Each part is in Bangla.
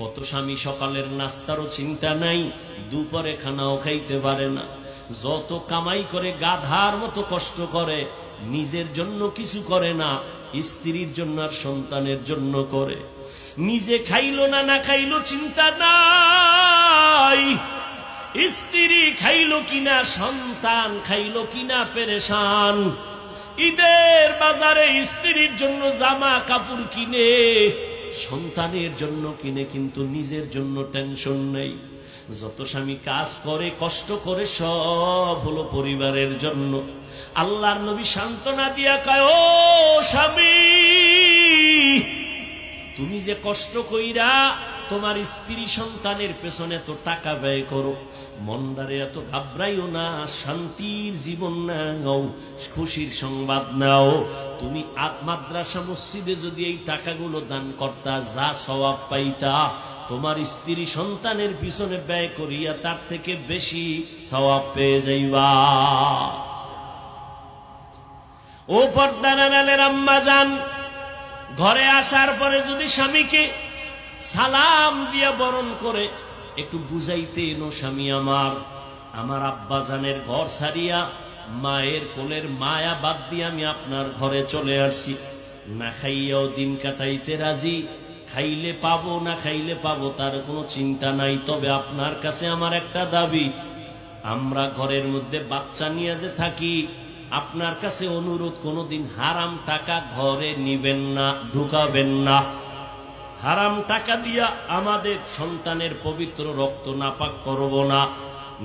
কত স্বামী সকালের নাস্তারও চিন্তা নাই, দুপুরে খানাও খাইতে পারে না, যত কামাই করে গাধার মতো কষ্ট করে, নিজের জন্য কিছু করে না, স্ত্রীর জন্য আর সন্তানের জন্য করে। নিজে খাইলো না না খাইলো চিন্তা নাই, স্ত্রী খাইলো কিনা সন্তান খাইলো কিনা পেরেশান। ঈদের বাজারে স্ত্রীর জন্য জামা কাপড় কিনে, সন্তানের জন্য কিনে, কিন্তু নিজের জন্য টেনশন নেই। যত স্বামী কাজ করে কষ্ট করে সব হলো পরিবারের জন্য। আল্লাহর নবী সান্ত্বনা দিয়া কয়, ও স্বামী, তুমি যে কষ্ট কইরা তোমার স্ত্রী সন্তানের পেছনে তো টাকা ব্যয় করো, মনদারে এত ঘাবড়াইও না, শান্তির জীবন নাও, খুশির সংবাদ নাও। তুমি মাদ্রাসা মসজিদে যদি এই টাকাগুলো দান করতা, যা সওয়াব পাইতা, তোমার স্ত্রী সন্তানের পিছনে ব্যয় করিয়া তার থেকে বেশি সওয়াব পেয়ে যাইবা। ও পর্দার আড়ালের আম্মা জান, ঘরে আসার পরে যদি স্বামীকে সালাম দিয়া বরণ করে একটু বুঝাইতে এনো, স্বামী আমার আব্বা জানের ঘর ছাড়িয়া মায়ের কোলের মায়া বাদ দিয়ে আমি আপনার ঘরে চলে আসছি, না খাইয়াও দিন কাটাইতে রাজি, খাইলে পাবো না খাইলে পাবো তার কোনো চিন্তা নাই, তবে আপনার কাছে আমার একটা দাবি, আমরা ঘরের মধ্যে বাচ্চা নিয়ে যে থাকি, আপনার কাছে অনুরোধ, কোনোদিন হারাম টাকা ঘরে নিবেন না, ঢুকাবেন না। হারাম টাকা দিয়া আমাদের সন্তানের পবিত্র রক্ত নাপাক করব না,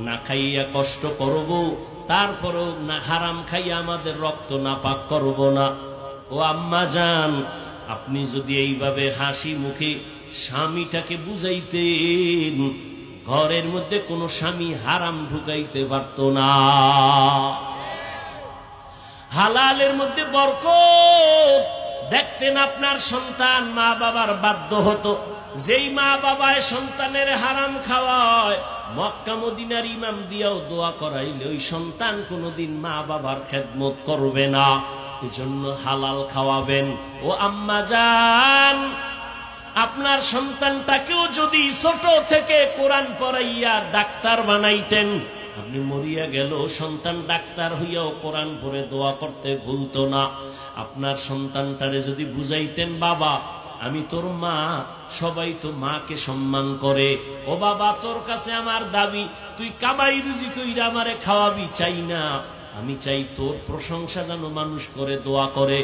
না খাইয়া কষ্ট করব, তারপরও না হারাম খাইয়া আমাদের রক্ত নাপাক করব না। ও আম্মা জান, আপনি যদি এইভাবে হাসি মুখে স্বামীটাকে বুঝাইতেন, ঘরের মধ্যে কোনো স্বামী হারাম ঢুকাইতে পারত না। হালালের মধ্যে বরকত দেখতেন, আপনার সন্তান মা বাবার বাধ্য হতো। যেই মা বাবায় সন্তানের হারাম খাওয়ায়, মক্কা মদিনার ইমাম দিয়াও দোয়া করাইলে ওই সন্তান কোনোদিন মা বাবার খেদমত করবে না। এজন্য হালাল খাওয়াবেন। ও আম্মা জান, আপনার সন্তানটাকেও যদি ছোট থেকে কোরআন পড়াইয়া ডাক্তার বানাইতেন, আপনি মরিয়া গেল সন্তান ডাক্তার হইয়াও কোরআন পড়ে দোয়া করতে ভুলতো না। আপনার সন্তানটারে যদি বুঝাইতেন, বাবা আমি তোর মা, সবাই তো মাকে সম্মান করে, ও বাবা তোর কাছে আমার দাবি, তুই কামাই রুজি কইরা আমারে খাওয়াবি চাই না, আমি চাই তোর প্রশংসা যেন মানুষ করে, দোয়া করে।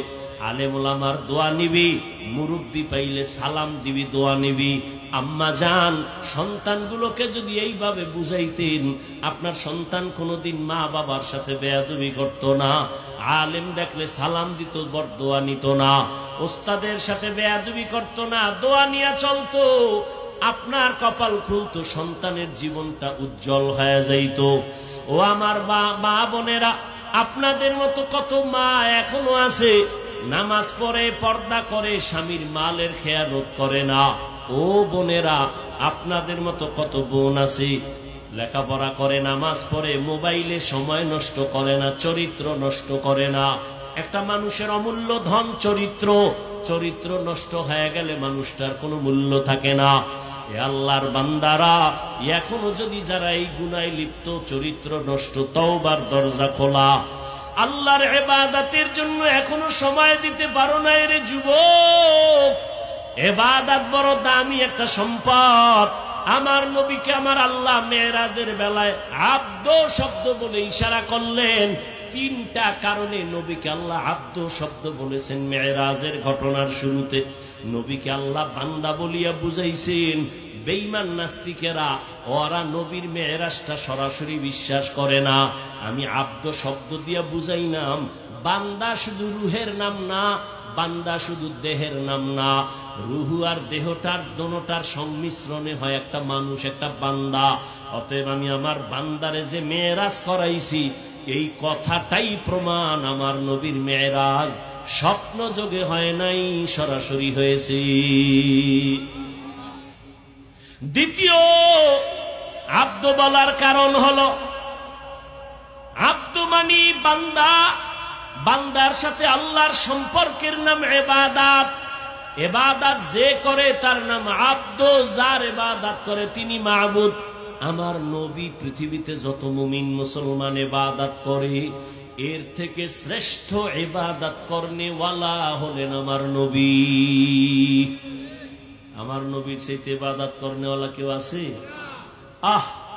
আলেম ওলামার দোয়া নিবি, মুরব্বি পাইলে সালাম দিবি, দোয়া নিবি। আম্মা জান, সন্তানগুলোকে যদি এইভাবে বুঝাইতেন, আপনার সন্তান কোনোদিন মা বাবার সাথে বেয়াদবি করত না, আলেম দেখলে সালাম দিত, বরদোয়া নিত না, ওস্তাদের সাথে বেয়াদবি করত না, দোয়া নিয়ে চলতো। আপনার কপাল খুলতো, সন্তানের জীবনটা উজ্জ্বল হয়ে যাইত। ও আমার মা বোনেরা, আপনাদের মতো কত মা এখনো আছে, নামাজ পড়ে, পর্দা করে, স্বামীর মালের খেয়ানত করে না। ও বোনেরা, আপনাদের মতো কত বোন আছে, লেখাপড়া করে, নামাজ পড়ে, মোবাইলে সময় নষ্ট করে না, চরিত্র নষ্ট করে না। একটা মানুষের অমূল্য ধন চরিত্র, চরিত্র নষ্ট হয়ে গেলে মানুষটার কোনো মূল্য থাকে না। এ আল্লাহর বান্দারা, এখনো যদি যারা এই গুনায় লিপ্ত, চরিত্র নষ্ট, তওবার দরজা খোলা। আল্লাহর ইবাদতের জন্য এখনো সময় দিতে পারো না রে যুবক। ইবাদত বড় দামি একটা সম্পদ। আমার নবীকে আমার আল্লাহ মেরাজের বেলায় আব্দ শব্দ বলে ইশারা করলেন। তিনটা কারণে নবীকে আল্লাহ আব্দ শব্দ বলেছেন মেরাজের ঘটনার শুরুতে। নবীকে আল্লাহ বান্দা বলিয়া বুঝাইছেন। বেঈমান নাস্তিকেরা, ওরা নবীর মেরাজটা সরাসরি বিশ্বাস করে না। আমি আব্দ শব্দ দিয়া বুঝাইলাম, বান্দা শুধু রুহের নাম না, বান্দা শুধু দেহের নাম না, রুহু আর দেহটার দোনোটার সংমিশ্রণে হয় একটা মানুষ, একটা বান্দা। অতএব আমি আমার বান্দারে যে মেরাজ করাইছি, এই কথাটাই প্রমাণ আমার নবীর মেরাজ স্বপ্ন যোগে হয় নাই, সরাসরি হয়েছে। দ্বিতীয় আব্দ বলার কারণ হলো, আব্দ মানি বান্দা, বান্দার সাথে আল্লাহর সম্পর্কের নাম ইবাদত। ইবাদত যে করে তার নাম আব্দ, যার ইবাদত করে তিনি মাবুদ। আমার নবী পৃথিবীতে যত মুমিন মুসলমান ইবাদত করে এর থেকে শ্রেষ্ঠ ইবাদত করনেওয়ালা হলেন আমার নবী। আমার নবীর চাইতে ইবাদত করনেওয়ালা কেউ আছে? আহ